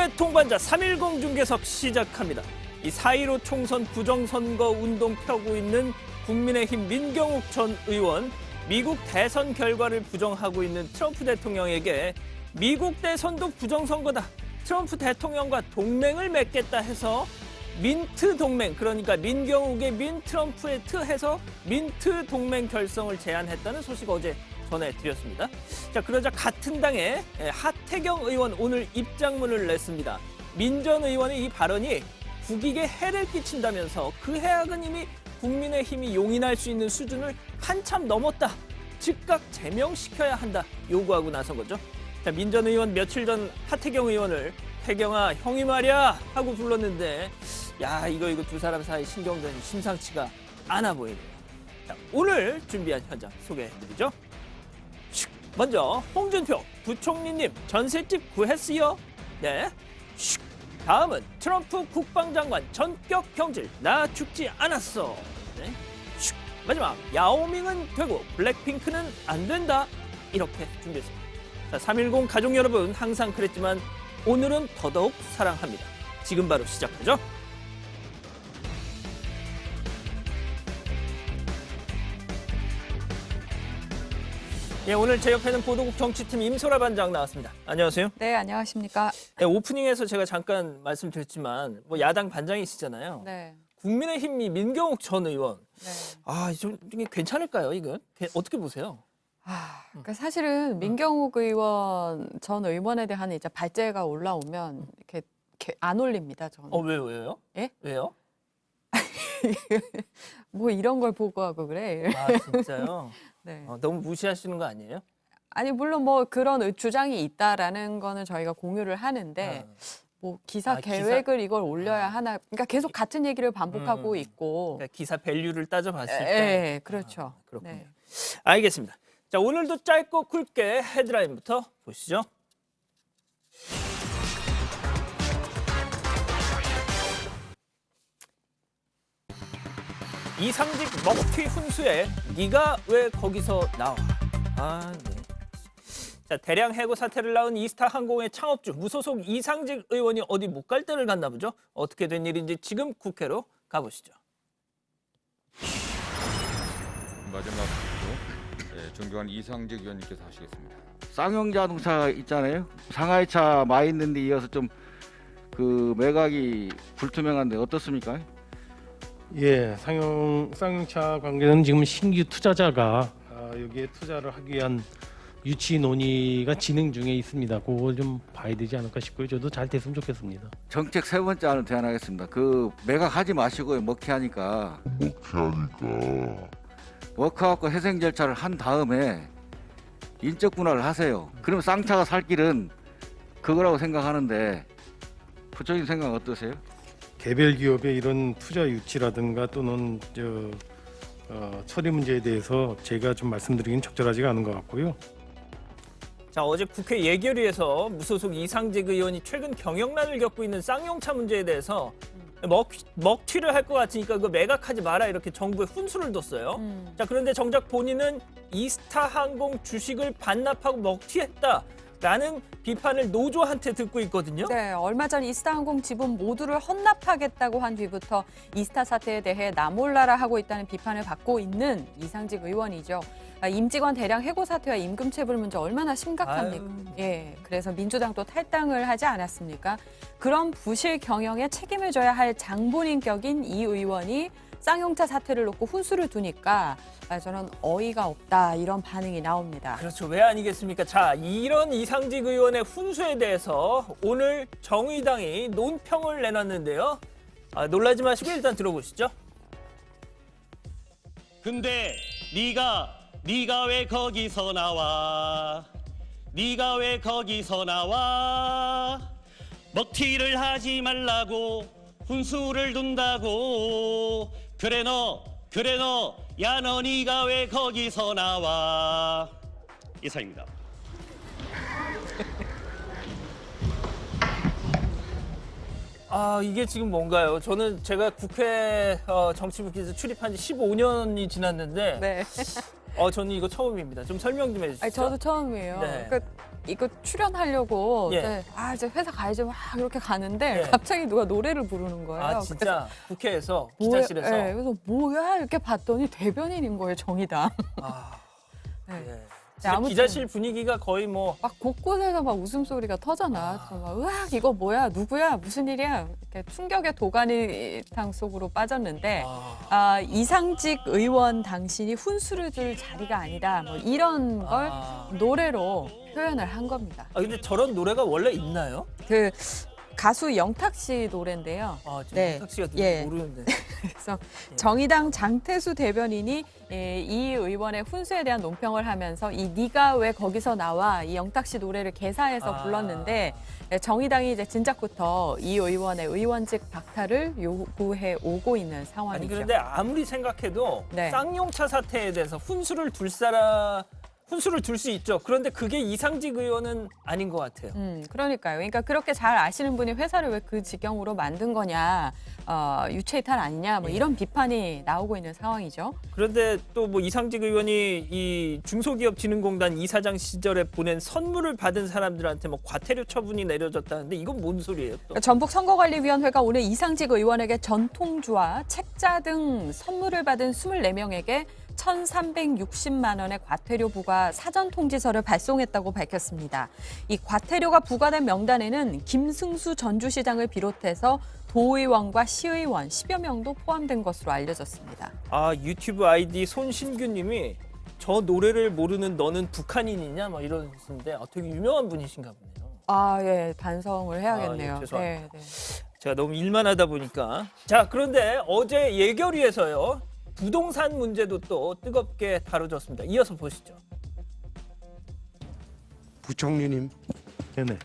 최고의 동반자 3.10 중계석 시작합니다. 이 4.15 총선 부정선거 운동 펴고 있는 국민의힘 민경욱 전 의원, 미국 대선 결과를 부정하고 있는 트럼프 대통령에게 미국 대선도 부정선거다, 트럼프 대통령과 동맹을 맺겠다 해서 민트 동맹, 그러니까 민경욱의 민, 트럼프의 트 해서 민트 동맹 결성을 제안했다는 소식 어제 전해드렸습니다. 자, 그러자 같은 당의 하태경 의원 오늘 입장문을 냈습니다. 민 전 의원의 이 발언이 국익에 해를 끼친다면서 그 해악은 이미 국민의힘이 용인할 수 있는 수준을 한참 넘었다, 즉각 제명시켜야 한다 요구하고 나선 거죠. 자, 민 전 의원 며칠 전 하태경 의원을 태경아 형이 말이야 하고 불렀는데, 야 이거 두 사람 사이 신경전이 심상치가 않아 보이네요. 자, 오늘 준비한 현장 소개해드리죠. 먼저 홍준표 부총리님 전셋집 구했어요. 네. 다음은 트럼프 국방장관 전격 경질, 나 죽지 않았어. 네. 마지막 야오밍은 되고 블랙핑크는 안 된다. 이렇게 준비했습니다. 자, 3.10 가족 여러분, 항상 그랬지만 오늘은 더더욱 사랑합니다. 지금 바로 시작하죠. 예, 오늘 제 옆에는 보도국 정치팀 임소라 반장 나왔습니다. 안녕하세요. 네, 안녕하십니까. 네, 오프닝에서 제가 잠깐 말씀드렸지만 뭐 야당 반장이시잖아요. 네. 국민의힘이 민경욱 전 의원. 네. 좀 이게 괜찮을까요, 이거? 어떻게 보세요? 그러니까 사실은 민경욱 의원 전 의원에 대한 이제 발제가 올라오면 이렇게 안 올립니다, 저는. 왜요? 예? 왜요? 뭐 이런 걸 보고하고 그래. 아, 진짜요? 네. 너무 무시하시는 거 아니에요? 아니 물론 뭐 그런 주장이 있다라는 거는 저희가 공유를 하는데 뭐 기사 계획을 이걸 올려야 하나. 그러니까 계속 같은 얘기를 반복하고 있고. 그러니까 기사 밸류를 따져봤을 때. 네, 그렇죠. 그렇군요. 네. 알겠습니다. 자, 오늘도 짧고 굵게 헤드라인부터 보시죠. 이상직 먹튀 훈수에 네가 왜 거기서 나와? 네. 자, 대량 해고 사태를 낳은 이스타 항공의 창업주 무소속 이상직 의원이 어디 못 갈 데를 갔나 보죠. 어떻게 된 일인지 지금 국회로 가보시죠. 마지막 존경하는 이상직 의원님께서 하시겠습니다. 쌍용자동차 있잖아요. 상하이차 마있는 데 이어서 좀 그 매각이 불투명한데 어떻습니까? 예, 쌍용차 관계는 지금 신규 투자자가 여기에 투자를 하기 위한 유치 논의가 진행 중에 있습니다. 그걸 좀 봐야 되지 않을까 싶고요. 저도 잘 됐으면 좋겠습니다. 정책 세 번째 안을 제안하겠습니다. 그 매각하지 마시고요. 먹튀하니까 워크아웃과 회생 절차를 한 다음에 인적 분할을 하세요. 그러면 쌍차가 살 길은 그거라고 생각하는데 부처님 생각 어떠세요? 개별 기업의 이런 투자 유치라든가 또는 처리 문제에 대해서 제가 좀 말씀드리긴 적절하지가 않은 것 같고요. 자, 어제 국회 예결위에서 무소속 이상직 의원이 최근 경영난을 겪고 있는 쌍용차 문제에 대해서 먹튀를 할 것 같으니까 그거 매각하지 마라 이렇게 정부에 훈수를 뒀어요. 자, 그런데 정작 본인은 이스타 항공 주식을 반납하고 먹튀했다라는 비판을 노조한테 듣고 있거든요. 네, 얼마 전 이스타항공 지분 모두를 헌납하겠다고 한 뒤부터 이스타 사태에 대해 나몰라라 하고 있다는 비판을 받고 있는 이상직 의원이죠. 임직원 대량 해고 사태와 임금체불 문제 얼마나 심각합니까? 예, 그래서 민주당도 탈당을 하지 않았습니까? 그런 부실 경영에 책임을 져야 할 장본인격인 이 의원이 쌍용차 사태를 놓고 훈수를 두니까 저는 어이가 없다, 이런 반응이 나옵니다. 그렇죠. 왜 아니겠습니까? 자, 이런 이상직 의원의 훈수에 대해서 오늘 정의당이 논평을 내놨는데요. 놀라지 마시고 일단 들어보시죠. 근데 네가 왜 거기서 나와? 네가 왜 거기서 나와? 먹튀를 하지 말라고 훈수를 둔다고. 그래 너 야 너 네가 왜 거기서 나와? 이상입니다. 이게 지금 뭔가요? 제가 국회 정치부에서 출입한 지 15년이 지났는데 네. 저는 이거 처음입니다. 좀 설명 좀 해주시죠. 저도 처음이에요. 네. 그러니까 이거 출연하려고 예. 네, 이제 회사 가야지 막 이렇게 가는데 예. 갑자기 누가 노래를 부르는 거예요. 아, 진짜 국회에서 기자실에서. 네, 그래서 뭐야 이렇게 봤더니 대변인인 거예요, 정의당. 아, 네. 예. 진짜 아무튼. 기자실 분위기가 거의 뭐 막 곳곳에서 막 웃음소리가 터져 나왔죠. 막 으악 이거 뭐야 누구야 무슨 일이야 이렇게 충격의 도가니탕 속으로 빠졌는데 이상직 의원 당신이 훈수를 줄 자리가 아니다 뭐 이런 걸 노래로 표현을 한 겁니다. 근데 저런 노래가 원래 있나요? 그 가수 영탁 씨 노래인데요. 지금 네. 탁 씨가 예. 모르는데. 그래서 정의당 장태수 대변인이 이 의원의 훈수에 대한 논평을 하면서 이 네가 왜 거기서 나와 이 영탁 씨 노래를 개사해서 불렀는데 정의당이 이제 진작부터 이 의원의 의원직 박탈을 요구해 오고 있는 아니 상황이죠. 그런데 아무리 생각해도 네. 쌍용차 사태에 대해서 훈수를 둘 수 있죠. 그런데 그게 이상직 의원은 아닌 것 같아요. 그러니까요. 그러니까 그렇게 잘 아시는 분이 회사를 왜 그 지경으로 만든 거냐, 유체이탈 아니냐, 뭐 이런 비판이 나오고 있는 상황이죠. 그런데 또 뭐 이상직 의원이 이 중소기업진흥공단 이사장 시절에 보낸 선물을 받은 사람들한테 뭐 과태료 처분이 내려졌다는데 이건 뭔 소리예요? 또? 전북선거관리위원회가 오늘 이상직 의원에게 전통주와 책자 등 선물을 받은 24명에게 1,360만 원의 과태료 부과 사전 통지서를 발송했다고 밝혔습니다. 이 과태료가 부과된 명단에는 김승수 전주시장을 비롯해서 도의원과 시의원 10여 명도 포함된 것으로 알려졌습니다. 유튜브 아이디 손신규님이 저 노래를 모르는 너는 북한인이냐 뭐 이러는데 되게 유명한 분이신가 보네요. 예, 반성을 해야겠네요. 예, 죄송합니다. 네. 제가 너무 일만 하다 보니까. 자, 그런데 어제 예결위에서요. 부동산 문제도 또 뜨겁게 다뤄졌습니다. 이어서 보시죠. 부총리님, 네네.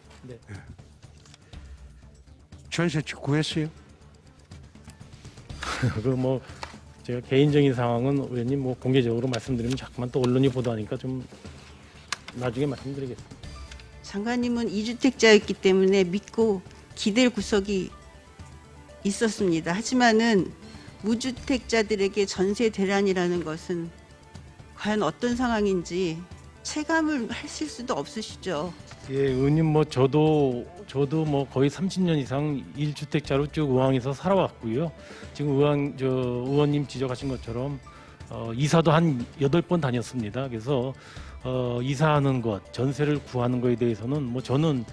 전세 구했어요? 그 뭐 제가 개인적인 상황은 의원님 뭐 공개적으로 말씀드리면 자꾸만 또 언론이 보도하니까 좀 나중에 말씀드리겠습니다. 장관님은 2주택자였기 때문에 믿고 기댈 구석이 있었습니다. 하지만은 무주택자들에게 전세 대란이라는 것은 과연 어떤 상황인지 체감을 하실 수도 없으시죠. 예, 의원님 뭐 저도 뭐 거의 30년 이상 1주택자로 쭉 의왕에서 살아왔고요. 지금 의원님 지적하신 것처럼 이사도 한 8번 다녔습니다. 그래서 이사하는 것, 전세를 구하는 것에 대해서는 뭐 저는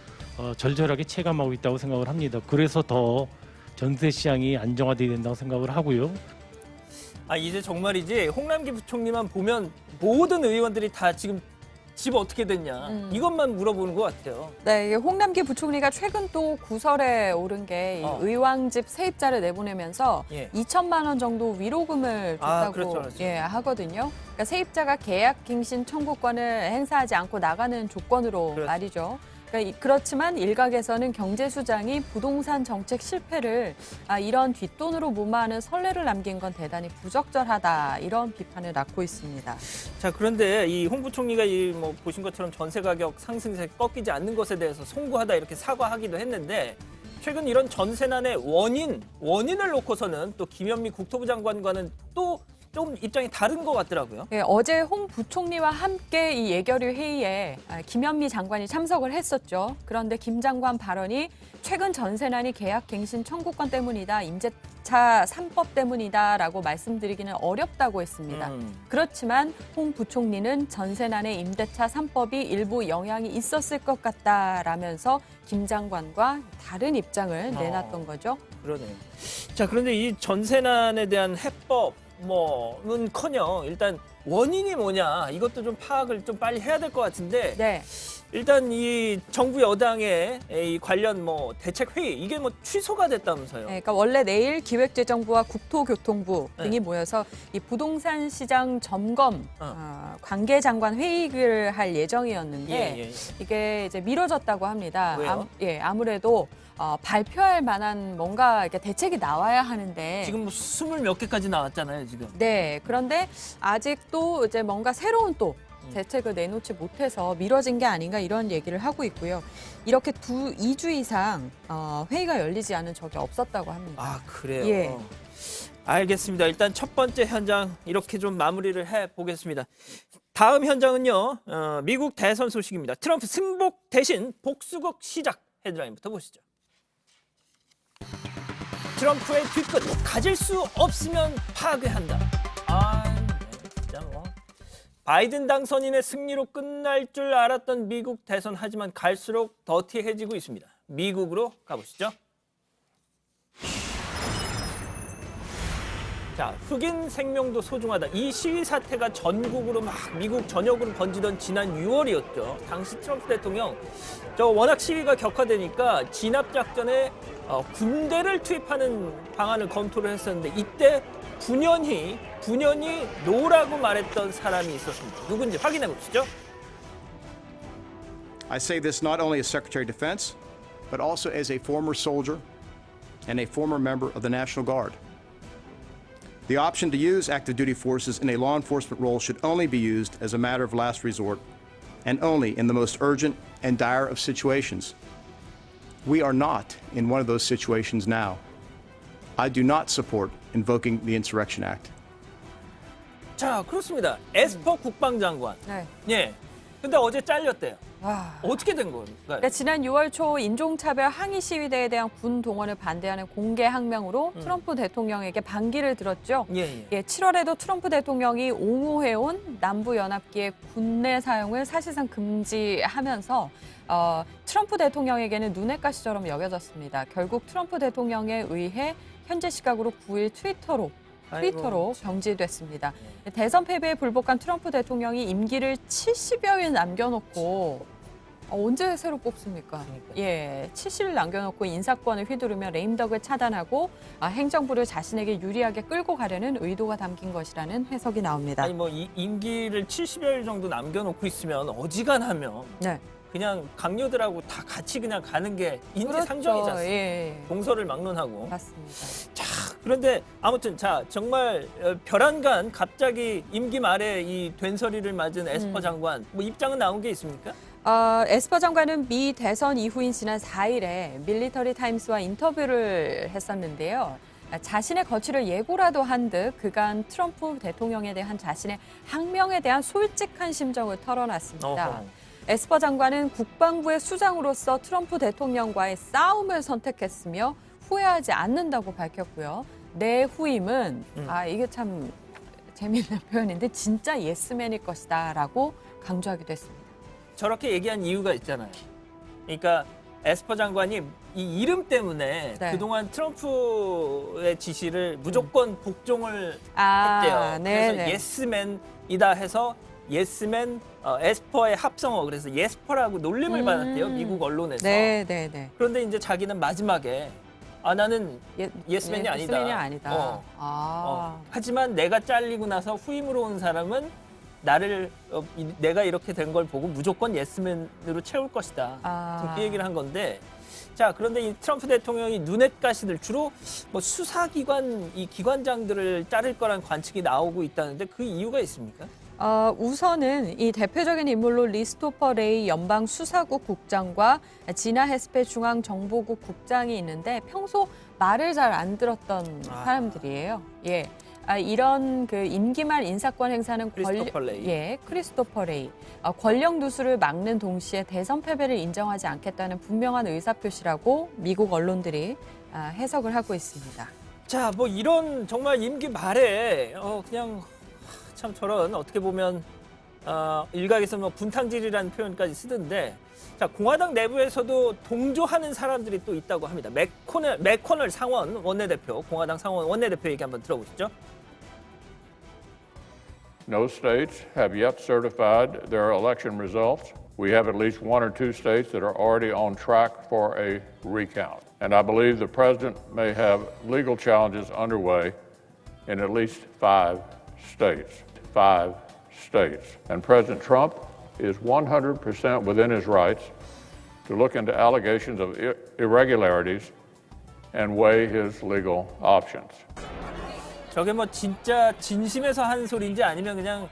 절절하게 체감하고 있다고 생각을 합니다. 그래서 더 전세 시장이 안정화돼야 된다고 생각을 하고요. 이제 정말이지 홍남기 부총리만 보면 모든 의원들이 다 지금 집 어떻게 됐냐 이것만 물어보는 것 같아요. 네, 이게 홍남기 부총리가 최근 또 구설에 오른 게 이 의왕집 세입자를 내보내면서 예. 2천만 원 정도 위로금을 줬다고 그렇죠. 예, 하거든요. 그러니까 세입자가 계약 갱신 청구권을 행사하지 않고 나가는 조건으로 그렇죠. 말이죠. 그렇지만 일각에서는 경제수장이 부동산 정책 실패를 이런 뒷돈으로 무마하는 선례를 남긴 건 대단히 부적절하다 이런 비판을 낳고 있습니다. 자, 그런데 이 홍 부총리가 뭐 보신 것처럼 전세 가격 상승세 꺾이지 않는 것에 대해서 송구하다 이렇게 사과하기도 했는데 최근 이런 전세난의 원인을 놓고서는 또 김현미 국토부 장관과는 또 좀 입장이 다른 것 같더라고요. 네, 어제 홍 부총리와 함께 이 예결위 회의에 김현미 장관이 참석을 했었죠. 그런데 김 장관 발언이 최근 전세난이 계약 갱신 청구권 때문이다, 임대차 3법 때문이다라고 말씀드리기는 어렵다고 했습니다. 그렇지만 홍 부총리는 전세난의 임대차 3법이 일부 영향이 있었을 것 같다라면서 김 장관과 다른 입장을 내놨던 거죠. 그러네요. 자, 그런데 이 전세난에 대한 해법 뭐는커녕 일단 원인이 뭐냐 이것도 좀 파악을 좀 빨리 해야 될 것 같은데 네. 일단 이 정부 여당의 이 관련 뭐 대책 회의 이게 뭐 취소가 됐다면서요. 네, 그러니까 원래 내일 기획재정부와 국토교통부 네. 등이 모여서 이 부동산 시장 점검 관계장관 회의를 할 예정이었는데 예. 이게 이제 미뤄졌다고 합니다. 왜요? 아무래도 발표할 만한 뭔가 이렇게 대책이 나와야 하는데 지금 뭐 20몇 개까지 나왔잖아요, 지금. 네, 그런데 아직도 이제 뭔가 새로운 또 대책을 내놓지 못해서 미뤄진 게 아닌가 이런 얘기를 하고 있고요. 이렇게 2주 이상 회의가 열리지 않은 적이 없었다고 합니다. 그래요? 예. 알겠습니다. 일단 첫 번째 현장 이렇게 좀 마무리를 해보겠습니다. 다음 현장은요. 미국 대선 소식입니다. 트럼프 승복 대신 복수극 시작. 헤드라인부터 보시죠. 트럼프의 뒤끝 가질 수 없으면 파괴한다. 진짜 뭐 바이든 당선인의 승리로 끝날 줄 알았던 미국 대선 하지만 갈수록 더티해지고 있습니다. 미국으로 가보시죠. 자, 흑인 생명도 소중하다. 이 시위 사태가 전국으로 막 미국 전역으로 번지던 지난 6월이었죠. 당시 트럼프 대통령 워낙 시위가 격화되니까 진압 작전에 군대를 투입하는 방안을 검토를 했었는데 이때 분연히 노라고 말했던 사람이 있었습니다. 누군지 확인해 보시죠. I say this not only as Secretary of Defense, but also as a former soldier and a former member of the National Guard. The option to use active duty forces in a law enforcement role should only be used as a matter of last resort and only in the most urgent and dire of situations. We are not in one of those situations now. I do not support invoking the Insurrection Act. 자, 그렇습니다. 에스퍼 국방장관. 네. 예. 근데 어제 잘렸대요. 와. 어떻게 된 건가요? 그러니까 지난 6월 초 인종차별 항의 시위대에 대한 군 동원을 반대하는 공개 항명으로 트럼프 대통령에게 반기를 들었죠. 예. 7월에도 트럼프 대통령이 옹호해온 남부연합기의 군내 사용을 사실상 금지하면서 트럼프 대통령에게는 눈엣 가시처럼 여겨졌습니다. 결국 트럼프 대통령에 의해 현재 시각으로 9일 트위터로 정지됐습니다. 대선 패배에 불복한 트럼프 대통령이 임기를 70여일 남겨놓고 언제 새로 뽑습니까? 예, 70일 남겨놓고 인사권을 휘두르며 레임덕을 차단하고 행정부를 자신에게 유리하게 끌고 가려는 의도가 담긴 것이라는 해석이 나옵니다. 아니 뭐 임기를 70여일 정도 남겨놓고 있으면 어지간하면 네. 그냥 강요들하고 다 같이 그냥 가는 게 인지상정이지 않습니까? 예. 동서를 막론하고. 맞습니다. 자, 그런데 아무튼 정말 별안간 갑자기 임기 말에 이 된서리를 맞은 에스퍼 장관 뭐 입장은 나온 게 있습니까? 에스퍼 장관은 미 대선 이후인 지난 4일에 밀리터리 타임스와 인터뷰를 했었는데요. 자신의 거취를 예고라도 한 듯 그간 트럼프 대통령에 대한 자신의 항명에 대한 솔직한 심정을 털어놨습니다. 어허. 에스퍼 장관은 국방부의 수장으로서 트럼프 대통령과의 싸움을 선택했으며 후회하지 않는다고 밝혔고요. 내 후임은 이게 참 재미있는 표현인데 진짜 예스맨일 것이다라고 강조하기도 했습니다. 저렇게 얘기한 이유가 있잖아요. 그러니까 에스퍼 장관이 이 이름 때문에 네. 그동안 트럼프의 지시를 무조건 복종을 아, 했대요. 네네. 그래서 예스맨이다 해서 예스맨 에스퍼의 합성어 그래서 예스퍼라고 놀림을 받았대요. 미국 언론에서. 네. 그런데 이제 자기는 마지막에 나는 예스맨이 아니다. 예스맨이 아니다. 하지만 내가 잘리고 나서 후임으로 온 사람은 나를 내가 이렇게 된 걸 보고 무조건 예스맨으로 채울 것이다. 지금 그 얘기를 한 건데 자 그런데 이 트럼프 대통령이 눈엣 가시들 주로 뭐 수사기관 이 기관장들을 자를 거란 관측이 나오고 있다는데 그 이유가 있습니까? 우선은 이 대표적인 인물로 리스토퍼 레이 연방수사국 국장과 지나 헤스페 중앙정보국 국장이 있는데 평소 말을 잘 안 들었던 사람들이에요. 예. 이런 그 임기 말 인사권 행사는 크리스토퍼 레이. 권력 누수를 막는 동시에 대선 패배를 인정하지 않겠다는 분명한 의사표시라고 미국 언론들이 해석을 하고 있습니다. 자, 뭐 이런 정말 임기 말에 그냥 참 저런 어떻게 보면 일각에서 뭐 분탕질이라는 표현까지 쓰던데 자 공화당 내부에서도 동조하는 사람들이 또 있다고 합니다. 맥코널 상원 원내대표 공화당 상원 원내대표 얘기 한번 들어보시죠. No states have yet certified their election results. We have at least one or two states that are already on track for a recount. And I believe the president may have legal challenges underway in at least 5 states. 5 states. And President Trump is 100% within his rights to look into allegations of irregularities and weigh his legal options. 저게 뭐 진짜 진심에서 하는 소리인지 아니면 그냥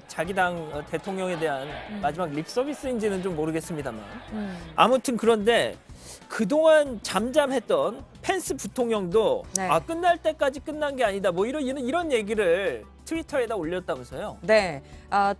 자기 당 대통령에 대한 마지막 립 서비스인지는 좀 모르겠습니다만 아무튼 그런데 그동안 잠잠했던 펜스 부통령도 네. 끝날 때까지 끝난 게 아니다 뭐 이런 얘기를 트위터에다 올렸다면서요. 네,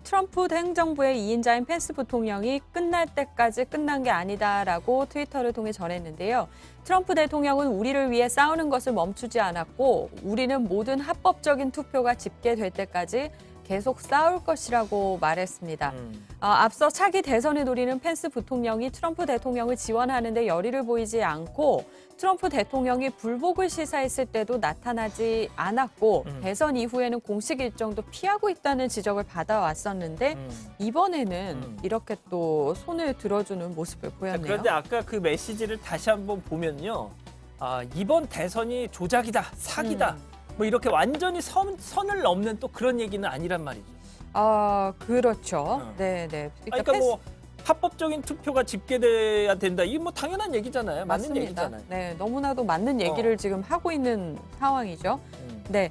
트럼프 행정부의 2인자인 펜스 부통령이 끝날 때까지 끝난 게 아니다라고 트위터를 통해 전했는데요. 트럼프 대통령은 우리를 위해 싸우는 것을 멈추지 않았고 우리는 모든 합법적인 투표가 집계될 때까지 계속 싸울 것이라고 말했습니다. 앞서 차기 대선을 노리는 펜스 부통령이 트럼프 대통령을 지원하는 데 열의를 보이지 않고 트럼프 대통령이 불복을 시사했을 때도 나타나지 않았고 대선 이후에는 공식 일정도 피하고 있다는 지적을 받아왔었는데 이번에는 이렇게 또 손을 들어주는 모습을 보였네요. 그런데 아까 그 메시지를 다시 한번 보면요. 이번 대선이 조작이다, 사기다. 뭐 이렇게 완전히 선을 넘는 또 그런 얘기는 아니란 말이죠. 그렇죠. 네, 네. 그러니까 뭐 합법적인 투표가 집계돼야 된다. 이게 뭐 당연한 얘기잖아요. 맞는 맞습니다. 얘기잖아요. 네, 너무나도 맞는 얘기를 지금 하고 있는 상황이죠. 네,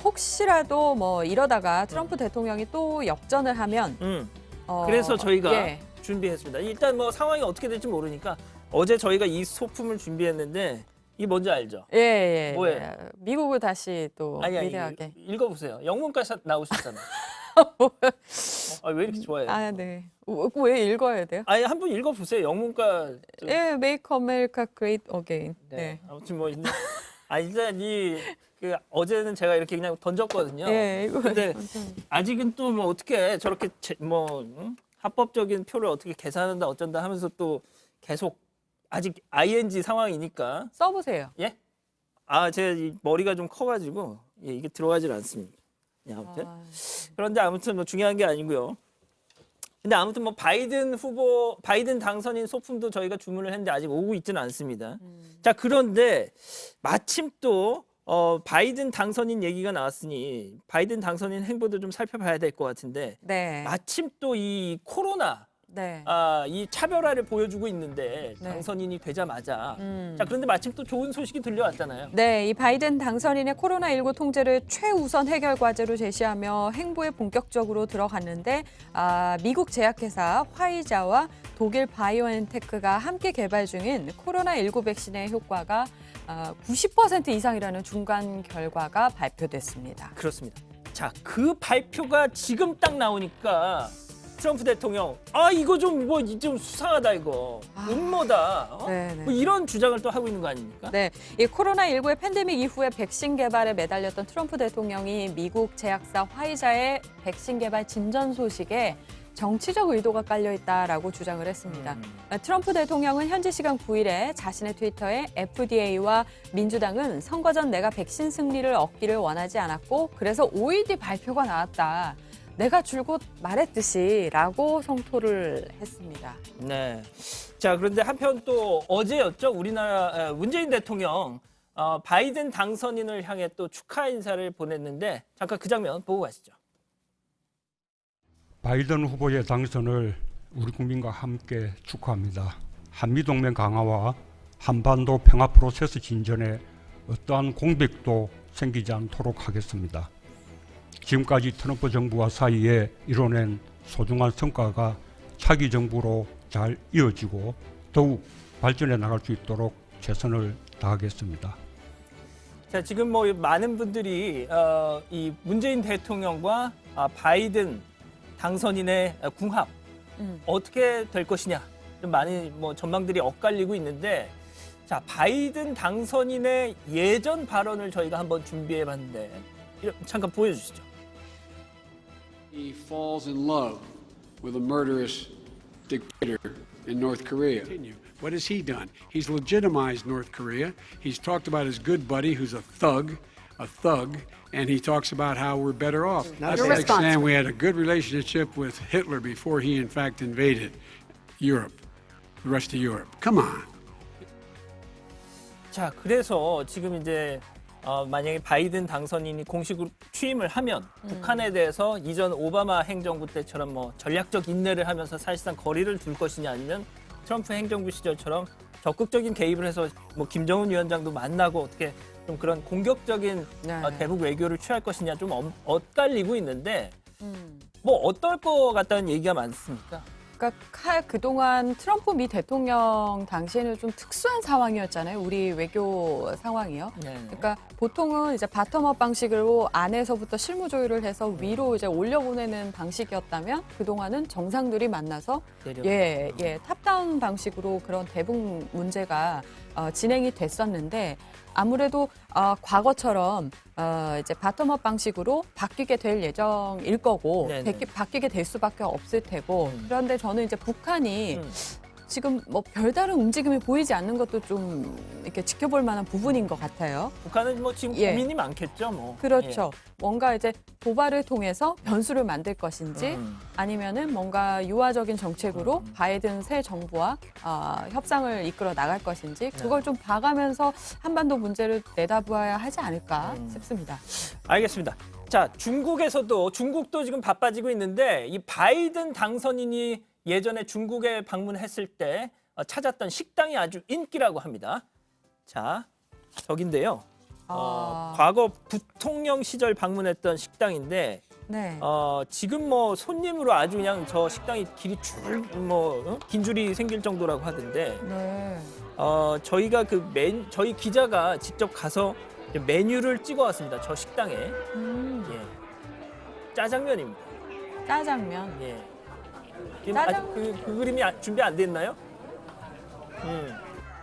혹시라도 뭐 이러다가 트럼프 대통령이 또 역전을 하면 그래서 저희가 예. 준비했습니다. 일단 뭐 상황이 어떻게 될지 모르니까 어제 저희가 이 소품을 준비했는데 이게 뭔지 알죠? 예. 뭐예요? 미국을 다시 또 아니 위대하게. 읽어보세요. 영문과 나오셨잖아요. 왜 이렇게 좋아해요? 네. 왜 읽어야 돼요? 아니 한번 읽어보세요. 영문과. 예, Make America Great Again. 네. 아무튼 뭐 일단 어제는 제가 이렇게 그냥 던졌거든요. 예, 이거 근데 아직은 또 뭐 어떻게 저렇게 합법적인 표를 어떻게 계산한다 어쩐다 하면서 또 계속 아직 ING 상황이니까. 써보세요. 예? 제가 이 머리가 좀 커가지고 이게 들어가질 않습니다. 아무튼 그런데 아무튼 뭐 중요한 게 아니고요. 근데 아무튼 뭐 바이든 당선인 소품도 저희가 주문을 했는데 아직 오고 있지는 않습니다. 자, 그런데 마침 또 바이든 당선인 얘기가 나왔으니 바이든 당선인 행보도 좀 살펴봐야 될 것 같은데 네. 마침 또 이 코로나 네. 이 차별화를 보여주고 있는데 네. 당선인이 되자마자 자, 그런데 마침 또 좋은 소식이 들려왔잖아요. 네, 이 바이든 당선인의 코로나19 통제를 최우선 해결 과제로 제시하며 행보에 본격적으로 들어갔는데 미국 제약회사 화이자와 독일 바이오엔테크가 함께 개발 중인 코로나19 백신의 효과가 90% 이상이라는 중간 결과가 발표됐습니다. 그렇습니다. 자, 그 발표가 지금 딱 나오니까 트럼프 대통령 이거 좀 수상하다 이거 음모다 네네. 뭐 이런 주장을 또 하고 있는 거 아닙니까? 네, 이 코로나19의 팬데믹 이후에 백신 개발에 매달렸던 트럼프 대통령이 미국 제약사 화이자의 백신 개발 진전 소식에 정치적 의도가 깔려 있다라고 주장을 했습니다. 트럼프 대통령은 현지 시간 9일에 자신의 트위터에 FDA와 민주당은 선거 전 내가 백신 승리를 얻기를 원하지 않았고 그래서 5일 뒤 발표가 나왔다. 내가 줄곧 말했듯이라고 성토를 했습니다. 네. 자, 그런데 한편 또 어제였죠. 우리나라 문재인 대통령 바이든 당선인을 향해 또 축하 인사를 보냈는데 잠깐 그 장면 보고 가시죠. 바이든 후보의 당선을 우리 국민과 함께 축하합니다. 한미동맹 강화와 한반도 평화 프로세스 진전에 어떠한 공백도 생기지 않도록 하겠습니다. 지금까지 트럼프 정부와 사이에 이뤄낸 소중한 성과가 차기 정부로 잘 이어지고 더욱 발전해 나갈 수 있도록 최선을 다하겠습니다. 자, 지금 뭐 많은 분들이 이 문재인 대통령과 바이든 당선인의 궁합 어떻게 될 것이냐 좀 많이 뭐 전망들이 엇갈리고 있는데 자, 바이든 당선인의 예전 발언을 저희가 한번 준비해봤는데 잠깐 보여주시죠. He falls in love with a murderous dictator in North Korea. What has he done? He's legitimized North Korea. He's talked about his good buddy who's a thug, and he talks about how we're better off. That's like saying we had a good relationship with Hitler before he in fact invaded Europe, the rest of Europe. Come on. 자, 그래서 지금 이제 만약에 바이든 당선인이 공식으로 취임을 하면 북한에 대해서 이전 오바마 행정부 때처럼 뭐 전략적 인내를 하면서 사실상 거리를 둘 것이냐 아니면 트럼프 행정부 시절처럼 적극적인 개입을 해서 뭐 김정은 위원장도 만나고 어떻게 좀 그런 공격적인 대북 외교를 취할 것이냐 좀 엇갈리고 있는데 뭐 어떨 것 같다는 얘기가 많습니까? 그러니까 그동안 트럼프 미 대통령 당시에는 좀 특수한 상황이었잖아요. 우리 외교 상황이요. 네. 그러니까 보통은 이제 바텀업 방식으로 안에서부터 실무 조율을 해서 위로 이제 올려보내는 방식이었다면 그동안은 정상들이 만나서 탑다운 방식으로 그런 대북 문제가 진행이 됐었는데 아무래도 과거처럼 이제 바텀업 방식으로 바뀌게 될 예정일 거고 바뀌게 될 수밖에 없을 테고 그런데 저는 이제 북한이 지금 뭐 별다른 움직임이 보이지 않는 것도 좀 이렇게 지켜볼 만한 부분인 것 같아요. 북한은 뭐 지금 고민이 많겠죠, 뭐. 그렇죠. 뭔가 이제 도발을 통해서 변수를 만들 것인지 아니면은 뭔가 유화적인 정책으로 바이든 새 정부와 협상을 이끌어 나갈 것인지 그걸 좀 봐가면서 한반도 문제를 내다보아야 하지 않을까 싶습니다. 알겠습니다. 자, 중국도 지금 바빠지고 있는데 이 바이든 당선인이 예전에 중국에 방문했을 때 찾았던 식당이 아주 인기라고 합니다. 자, 저긴데요. 과거 부통령 시절 방문했던 식당인데 네. 지금 뭐 손님으로 아주 그냥 저 식당이 길이 긴 줄이 생길 정도라고 하던데 네. 저희가 저희 기자가 직접 가서 메뉴를 찍어 왔습니다. 저 식당에. 예. 짜장면입니다. 짜장면. 예. 지금 아직 그 그림이 준비 안 됐나요?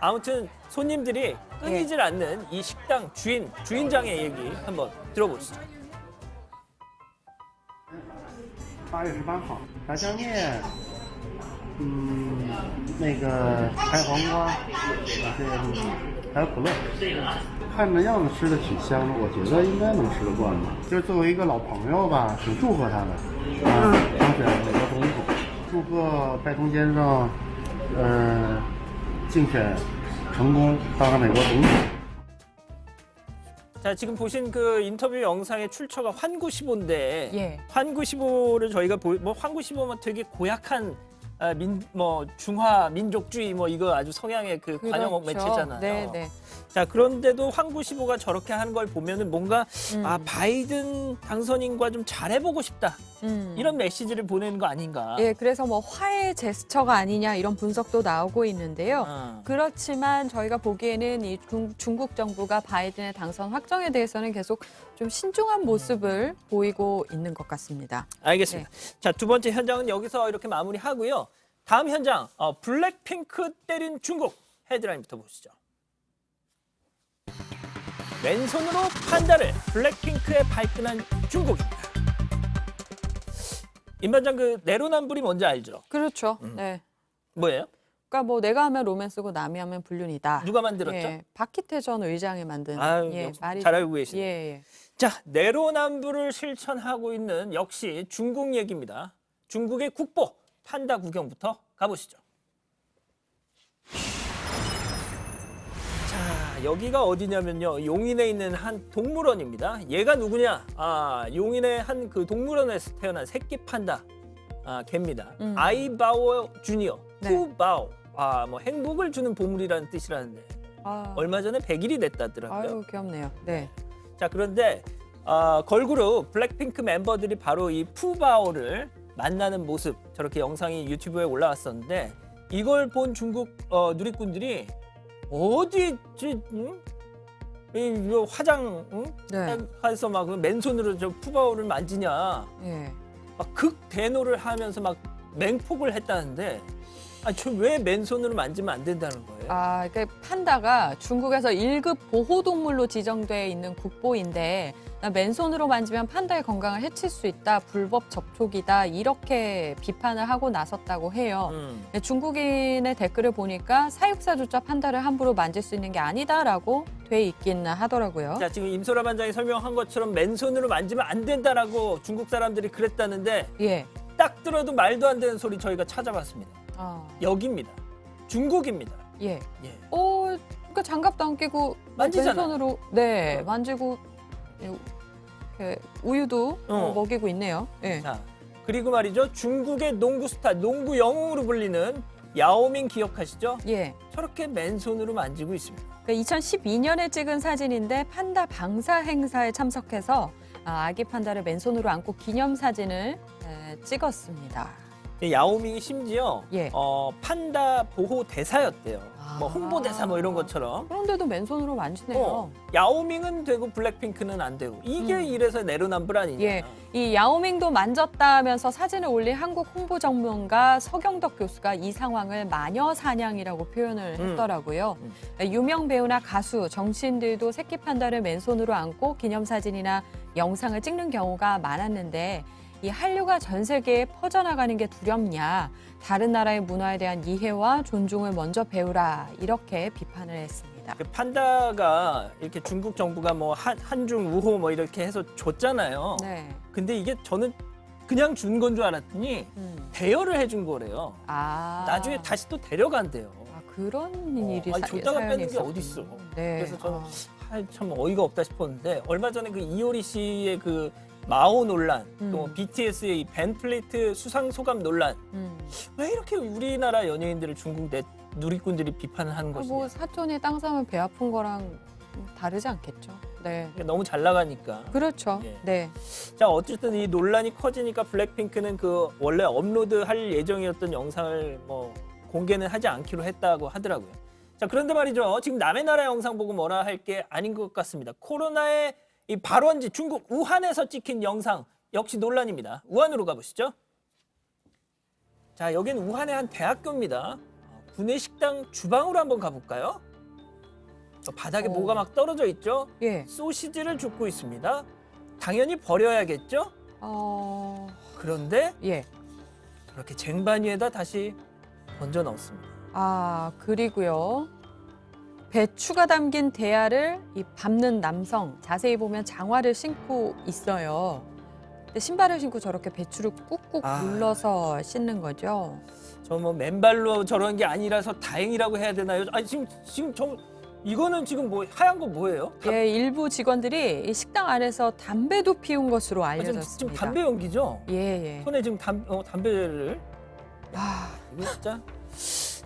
아무튼 손님들이 끊이질 않는 이 식당 주인장의 얘기 한번 들어보시죠. 8月18号，炸酱面，那个拍黄瓜，还有可乐。看着样子吃的挺香的，我觉得应该能吃得惯吧。就是作为一个老朋友吧，挺祝贺他的，当选美国总统，祝贺拜登先生，竞选成功，当上美国总统。 자, 지금 보신 그 인터뷰 영상의 출처가 환구15인데 예. 환구15를 저희가 환구15면 되게 고약한 중화 민족주의 이거 아주 성향의 그 관영 매체잖아요. 네, 네. 자, 그런데도 환구15가 저렇게 하는 걸 보면은 뭔가 바이든 당선인과 좀 잘해보고 싶다. 이런 메시지를 보내는 거 아닌가. 예, 그래서 뭐 화해 제스처가 아니냐 이런 분석도 나오고 있는데요. 그렇지만 저희가 보기에는 이 중국 정부가 바이든의 당선 확정에 대해서는 계속 좀 신중한 모습을 보이고 있는 것 같습니다. 알겠습니다. 자, 두 번째 현장은 여기서 이렇게 마무리하고요. 다음 현장, 블랙핑크 때린 중국 헤드라인부터 보시죠. 맨손으로 판다를 블랙핑크에 발끈한 중국입니다. 임 반장 그 내로남불이 뭔지 알죠? 그렇죠. 네. 뭐예요? 그러니까 뭐 내가 하면 로맨스고 남이 하면 불륜이다. 누가 만들었죠? 예, 박희태 전 의장이 만든 역시 말이 잘 알고 계시네요. 예. 자, 내로남불을 실천하고 있는 역시 중국 얘기입니다. 중국의 국보 판다 구경부터 가보시죠. 자, 여기가 어디냐면요. 용인에 있는 한 동물원입니다. 얘가 누구냐? 용인의 한 그 동물원에서 태어난 새끼 판다 개입니다. 아이바오 주니어, 네. 푸바오. 뭐 행복을 주는 보물이라는 뜻이라는데 얼마 전에 100일이 됐다더라고요. 아유, 귀엽네요. 네. 자, 그런데 걸그룹 블랙핑크 멤버들이 바로 이 푸바오를 만나는 모습 저렇게 영상이 유튜브에 올라왔었는데 이걸 본 중국 누리꾼들이 어디 이 화장 해서 막 맨손으로 저 푸바오를 만지냐 예. 막 극대노를 하면서 막 맹폭을 했다는데 저 왜 맨손으로 만지면 안 된다는 거예요? 그러니까 판다가 중국에서 1급 보호동물로 지정돼 있는 국보인데 맨손으로 만지면 판다의 건강을 해칠 수 있다, 불법 접촉이다 이렇게 비판을 하고 나섰다고 해요. 중국인의 댓글을 보니까 사육사조차 판다를 함부로 만질 수 있는 게 아니다라고 돼 있기는 하더라고요. 자, 지금 임소라 반장이 설명한 것처럼 맨손으로 만지면 안 된다라고 중국 사람들이 그랬다는데 예. 딱 들어도 말도 안 되는 소리 저희가 찾아봤습니다. 여기입니다. 중국입니다. 예. 그러니까 장갑도 안 끼고 만지잖아. 맨손으로 만지고 이렇게 우유도 먹이고 있네요. 예. 자, 그리고 말이죠. 중국의 농구 스타, 농구 영웅으로 불리는 야오밍 기억하시죠? 예. 저렇게 맨손으로 만지고 있습니다. 그러니까 2012년에 찍은 사진인데 판다 방사 행사에 참석해서 아기 판다를 맨손으로 안고 기념사진을 찍었습니다. 야오밍이 심지어 예. 판다 보호 대사였대요. 뭐 아. 홍보 대사 뭐 이런 것처럼. 그런데도 맨손으로 만지네요. 야오밍은 되고 블랙핑크는 안 되고 이게 이래서 내로남불 아니냐. 예, 이 야오밍도 만졌다면서 사진을 올린 한국 홍보 전문가 서경덕 교수가 이 상황을 마녀 사냥이라고 표현을 했더라고요. 유명 배우나 가수, 정치인들도 새끼 판다를 맨손으로 안고 기념사진이나 영상을 찍는 경우가 많았는데 이 한류가 전 세계에 퍼져나가는 게 두렵냐, 다른 나라의 문화에 대한 이해와 존중을 먼저 배우라, 이렇게 비판을 했습니다. 그 판다가 이렇게 중국 정부가 뭐 한중 우호 뭐 이렇게 해서 줬잖아요. 네. 근데 이게 저는 그냥 준 건 줄 알았더니 대여를 해준 거래요. 아. 나중에 다시 또 데려간대요. 아, 그런 일이 아니, 줬다가 사연이 빼는 게 어딨어. 있었군요. 네. 그래서 저는 참 어이가 없다 싶었는데 얼마 전에 그 이효리 씨의 그 마오 논란, 또 BTS의 이 벤플리트 수상 소감 논란, 왜 이렇게 우리나라 연예인들을 중국 누리꾼들이 비판을 하는 것이냐. 뭐 사촌이 땅 사면 배 아픈 거랑 다르지 않겠죠. 네. 너무 잘 나가니까. 그렇죠. 예. 네. 자, 어쨌든 이 논란이 커지니까 블랙핑크는 그 원래 업로드할 예정이었던 영상을 뭐 공개는 하지 않기로 했다고 하더라고요. 자, 그런데 말이죠. 지금 남의 나라 영상 보고 뭐라 할 게 아닌 것 같습니다. 코로나의 이 발원지 중국 우한에서 찍힌 영상 역시 논란입니다. 우한으로 가보시죠. 자, 여긴 우한의 한 대학교입니다. 구내식당 주방으로 한번 가볼까요? 바닥에 뭐가 막 떨어져 있죠? 예. 소시지를 줍고 있습니다. 당연히 버려야겠죠? 그런데 예. 이렇게 쟁반 위에다 다시 얹어 넣습니다. 아, 그리고요. 배추가 담긴 대야를 이 밟는 남성, 자세히 보면 장화를 신고 있어요. 근데 신발을 신고 저렇게 배추를 꾹꾹 눌러서 씻는 거죠. 저 뭐 맨발로 저런 게 아니라서 다행이라고 해야 되나요? 아니 지금 저 이거는 지금 뭐 하얀 거 뭐예요? 예, 일부 직원들이 이 식당 안에서 담배도 피운 것으로 알려졌습니다. 지금 담배 연기죠? 예, 예. 손에 지금 담배를. 이거 진짜.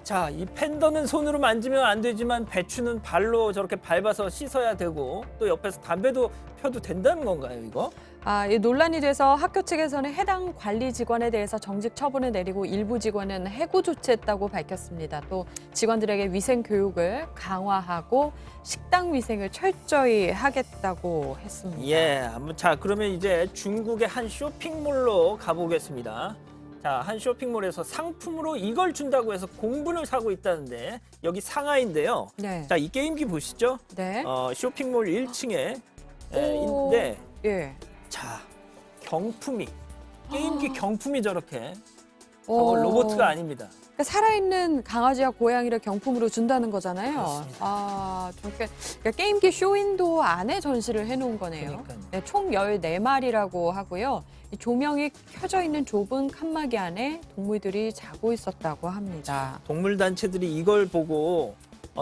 자, 이 팬더는 손으로 만지면 안 되지만 배추는 발로 저렇게 밟아서 씻어야 되고 또 옆에서 담배도 펴도 된다는 건가요, 이거? 이 논란이 돼서 학교 측에서는 해당 관리 직원에 대해서 정직 처분을 내리고 일부 직원은 해고 조치했다고 밝혔습니다. 또 직원들에게 위생 교육을 강화하고 식당 위생을 철저히 하겠다고 했습니다. 예, 자 그러면 이제 중국의 한 쇼핑몰로 가보겠습니다. 자, 한 쇼핑몰에서 상품으로 이걸 준다고 해서 공분을 사고 있다는데 여기 상하이인데요. 네. 자, 이 게임기 보시죠. 네. 쇼핑몰 1층에 오, 있는데 예. 자, 경품이 게임기 경품이 저렇게 오. 로봇가 아닙니다. 그러니까 살아있는 강아지와 고양이를 경품으로 준다는 거잖아요. 그렇습니다. 저렇게 그러니까 게임기 쇼윈도 안에 전시를 해놓은 거네요. 그러니까요. 네, 총 14마리라고 하고요. 이 조명이 켜져 있는 좁은 칸막이 안에 동물들이 자고 있었다고 합니다. 동물 단체들이 이걸 보고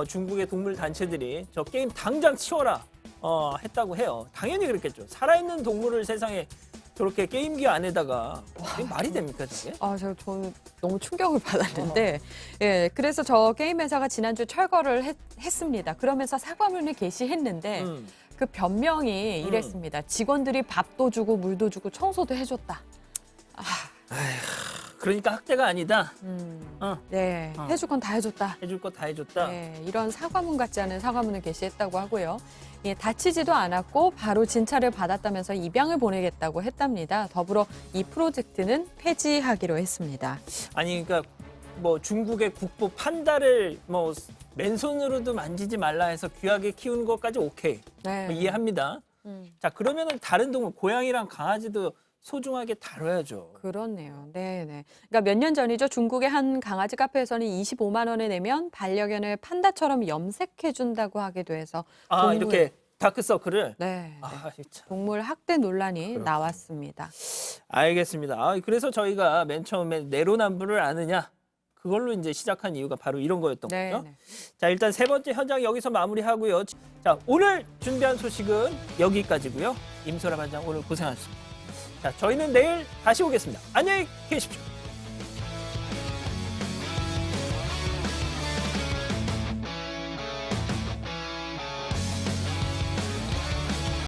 중국의 동물 단체들이 저 게임 당장 치워라 했다고 해요. 당연히 그랬겠죠. 살아있는 동물을 세상에 저렇게 게임기 안에다가 이게 말이 됩니까 저게? 저는 너무 충격을 받았는데, 예, 그래서 저 게임 회사가 지난주 철거를 했습니다. 그러면서 사과문을 게시했는데 그 변명이 이랬습니다. 직원들이 밥도 주고 물도 주고 청소도 해줬다. 그러니까 학대가 아니다. 네, 해줄 건 다 해줬다. 해줄 거 다 해줬다. 네, 이런 사과문 같지 않은 사과문을 게시했다고 하고요. 예, 다치지도 않았고 바로 진찰을 받았다면서 입양을 보내겠다고 했답니다. 더불어 이 프로젝트는 폐지하기로 했습니다. 아니 그러니까 뭐 중국의 국보 판다를 뭐 맨손으로도 만지지 말라 해서 귀하게 키우는 것까지 오케이. 네. 뭐 이해합니다. 자, 그러면은 다른 동물 고양이랑 강아지도 소중하게 다뤄야죠. 그렇네요. 네. 그러니까 몇 년 전이죠. 중국의 한 강아지 카페에서는 25만 원을 내면 반려견을 판다처럼 염색해준다고 하기도 해서 이렇게 다크서클을. 네. 참. 동물 학대 논란이 나왔습니다. 알겠습니다. 그래서 저희가 맨 처음에 내로남불을 아느냐 그걸로 이제 시작한 이유가 바로 이런 거였던 거죠. 자, 일단 세 번째 현장 여기서 마무리하고요. 자, 오늘 준비한 소식은 여기까지고요. 임소라 반장 오늘 고생하셨습니다. 자, 저희는 내일 다시 오겠습니다. 안녕히 계십시오.